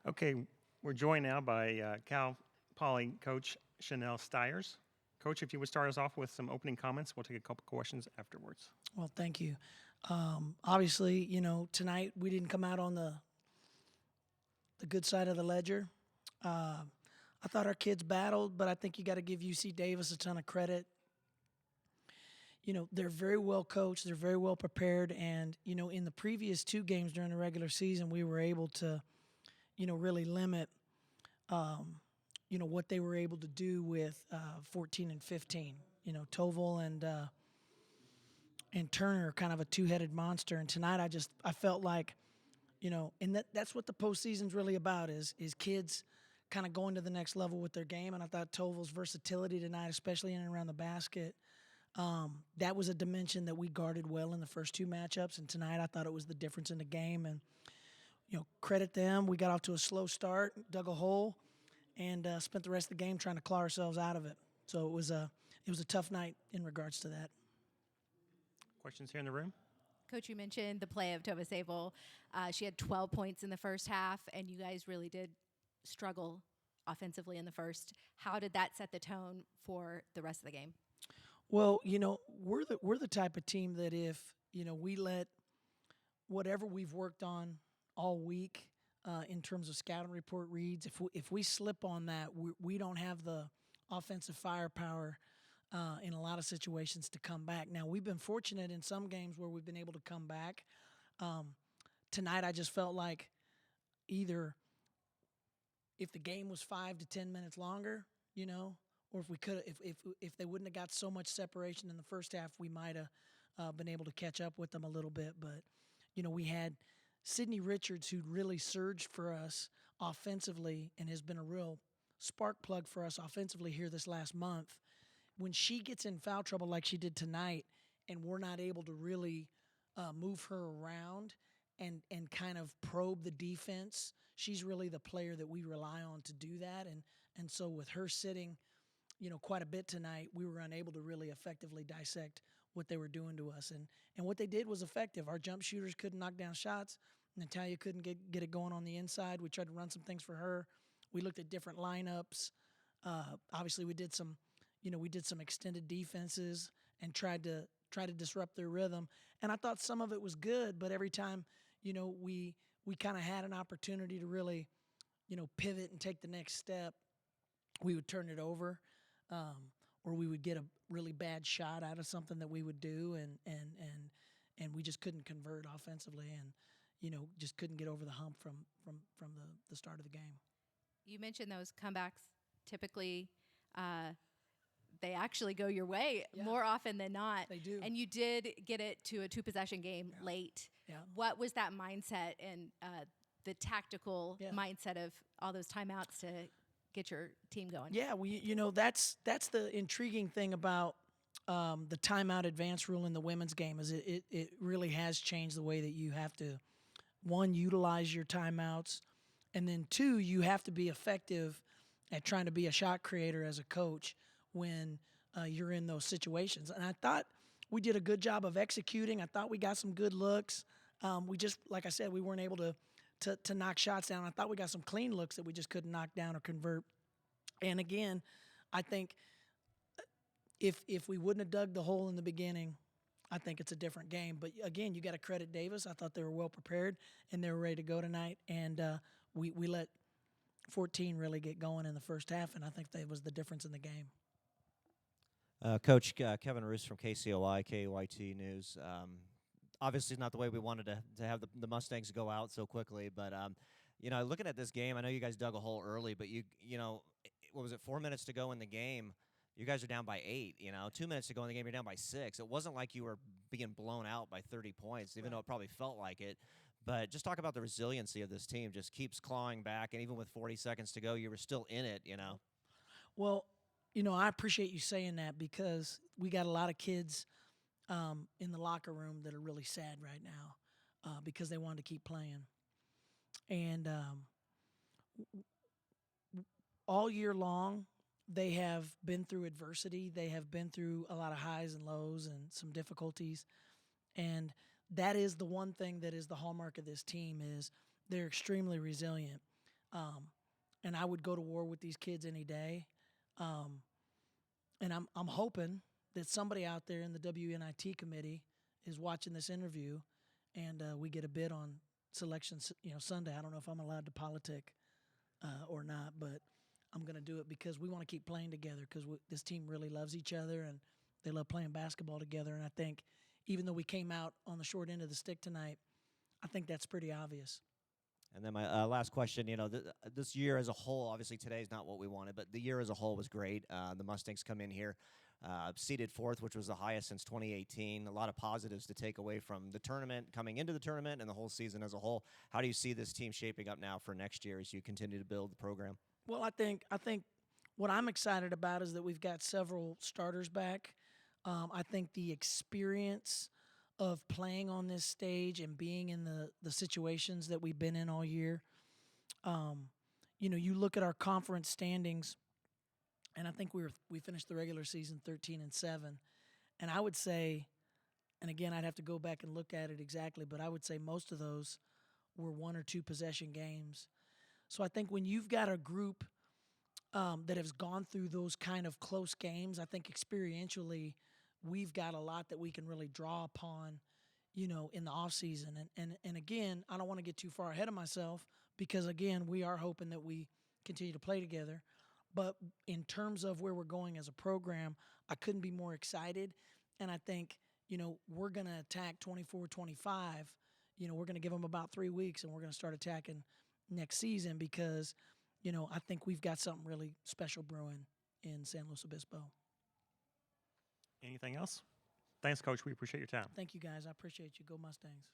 Okay, we're joined now by Cal Poly coach Shanele Stires. Coach, if you would start us off with some opening comments, we'll take a couple questions afterwards. Well, thank you. Obviously, tonight we didn't come out on the good side of the ledger. I thought our kids battled, but I think you got to give UC Davis a ton of credit. They're very well coached, they're very well prepared, and in the previous two games during the regular season, we were able to, really limit, what they were able to do with 14 and 15. Toval and Turner are kind of a two-headed monster, and tonight I felt like, and that's what the postseason's really about is kids kind of going to the next level with their game. And I thought Toval's versatility tonight, especially in and around the basket, that was a dimension that we guarded well in the first two matchups. And tonight I thought it was the difference in the game. And credit them. We got off to a slow start, dug a hole, and spent the rest of the game trying to claw ourselves out of it. So it was a tough night in regards to that. Questions here in the room? Coach, you mentioned the play of Tova Sable. She had 12 points in the first half, and you guys really did struggle offensively in the first. How did that set the tone for the rest of the game? Well, we're the type of team that if we let whatever we've worked on all week in terms of scouting report reads, if we slip on that, we don't have the offensive firepower in a lot of situations to come back. Now, we've been fortunate in some games where we've been able to come back. Tonight, I just felt like either if the game was 5 to 10 minutes longer, or if we could, if they wouldn't have got so much separation in the first half, we might have been able to catch up with them a little bit. But we had Sydney Richards, who really surged for us offensively and has been a real spark plug for us offensively here this last month. When she gets in foul trouble like she did tonight, and we're not able to really move her around and kind of probe the defense, she's really the player that we rely on to do that. And so with her sitting, quite a bit tonight, we were unable to really effectively dissect what they were doing to us. And what they did was effective. Our jump shooters couldn't knock down shots. Natalia couldn't get it going on the inside. We tried to run some things for her. We looked at different lineups. Obviously, we did some extended defenses and tried to disrupt their rhythm. And I thought some of it was good, but every time, we kind of had an opportunity to really, pivot and take the next step, we would turn it over, or we would get a really bad shot out of something that we would do, and we just couldn't convert offensively, and just couldn't get over the hump from the start of the game. You mentioned those comebacks typically. They actually go your way more often than not. They do. And you did get it to a two-possession game late. Yeah. What was that mindset and the tactical mindset of all those timeouts to get your team going? Yeah, that's the intriguing thing about the timeout advance rule in the women's game is it really has changed the way that you have to, one, utilize your timeouts, and then two, you have to be effective at trying to be a shot creator as a coach when you're in those situations. And I thought we did a good job of executing. I thought we got some good looks. We just, like I said, we weren't able to knock shots down. I thought we got some clean looks that we just couldn't knock down or convert. And again, I think if we wouldn't have dug the hole in the beginning, I think it's a different game. But again, you got to credit Davis. I thought they were well prepared and they were ready to go tonight. And we let 14 really get going in the first half, and I think that was the difference in the game. Coach Kevin Roos from KCOI, KYT News. Obviously, not the way we wanted to have the Mustangs go out so quickly, but looking at this game, I know you guys dug a hole early, but what was it, 4 minutes to go in the game? You guys are down by 8. 2 minutes to go in the game, you're down by 6. It wasn't like you were being blown out by 30 points, even though it probably felt like it. But just talk about the resiliency of this team. Just keeps clawing back, and even with 40 seconds to go, you were still in it. Well, I appreciate you saying that because we got a lot of kids in the locker room that are really sad right now because they wanted to keep playing. And all year long, they have been through adversity. They have been through a lot of highs and lows and some difficulties. And that is the one thing that is the hallmark of this team is they're extremely resilient. And I would go to war with these kids any day. And I'm hoping that somebody out there in the WNIT committee is watching this interview, and we get a bid on selection, Sunday. I don't know if I'm allowed to politic or not, but I'm going to do it because we want to keep playing together because this team really loves each other and they love playing basketball together. And I think even though we came out on the short end of the stick tonight, I think that's pretty obvious. And then my last question, this year as a whole, obviously today is not what we wanted, but the year as a whole was great. The Mustangs come in here, seeded fourth, which was the highest since 2018. A lot of positives to take away from the tournament, coming into the tournament, and the whole season as a whole. How do you see this team shaping up now for next year as you continue to build the program? Well, I think what I'm excited about is that we've got several starters back. I think the experience of playing on this stage and being in the situations that we've been in all year. You look at our conference standings, and I think we finished the regular season 13-7, and I would say, and again I'd have to go back and look at it exactly, but I would say most of those were 1 or 2 possession games. So I think when you've got a group that has gone through those kind of close games, I think experientially we've got a lot that we can really draw upon, in the off season. And again, I don't want to get too far ahead of myself because again, we are hoping that we continue to play together. But in terms of where we're going as a program, I couldn't be more excited. And I think, we're going to attack 24-25. We're going to give them about 3 weeks and we're going to start attacking next season because, I think we've got something really special brewing in San Luis Obispo. Anything else? Thanks, Coach. We appreciate your time. Thank you, guys. I appreciate you. Go Mustangs.